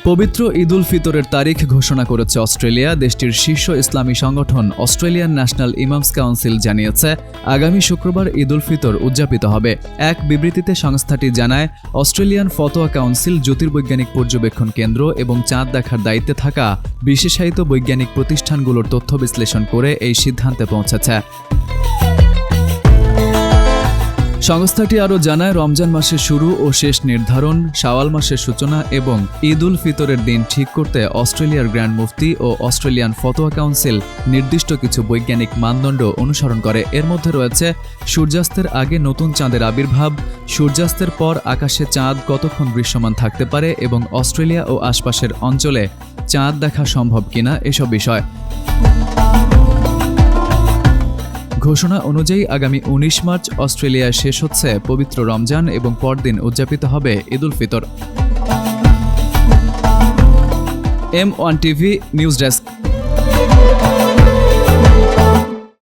পবিত্র ঈদ উল ফিতরের তারিখ ঘোষণা করেছে অস্ট্রেলিয়া। দেশটির শীর্ষ ইসলামী সংগঠন অস্ট্রেলিয়ান ন্যাশনাল ইমামস কাউন্সিল জানিয়েছে, আগামী শুক্রবার ঈদ উল ফিতর উদযাপিত হবে। এক বিবৃতিতে সংস্থাটি জানায়, অস্ট্রেলিয়ান ফতোয়া কাউন্সিল, জ্যোতির্বৈজ্ঞানিক পর্যবেক্ষণ কেন্দ্র এবং চাঁদ দেখার দায়িত্বে থাকা বিশেষায়িত বৈজ্ঞানিক প্রতিষ্ঠানগুলোর তথ্য বিশ্লেষণ করে এই সিদ্ধান্তে পৌঁছেছে। সংস্থাটি আরও জানায়, রমজান মাসের শুরু ও শেষ নির্ধারণ, শাওয়াল মাসের সূচনা এবং ঈদ উল ফিতরের দিন ঠিক করতে অস্ট্রেলিয়ার গ্র্যান্ড মুফতি ও অস্ট্রেলিয়ান ফতোয়া কাউন্সিল নির্দিষ্ট কিছু বৈজ্ঞানিক মানদণ্ড অনুসরণ করে। এর মধ্যে রয়েছে সূর্যাস্তের আগে নতুন চাঁদের আবির্ভাব, সূর্যাস্তের পর আকাশে চাঁদ কতক্ষণ দৃশ্যমান থাকতে পারে এবং অস্ট্রেলিয়া ও আশপাশের অঞ্চলে চাঁদ দেখা সম্ভব কিনা এসব বিষয়। ঘোষণা অনুযায়ী আগামী 19 মার্চ অস্ট্রেলিয়ায় শেষ হচ্ছে পবিত্র রমজান এবং পরদিন উদযাপিত হবে Eid ul Fitr. M1 TV news desk.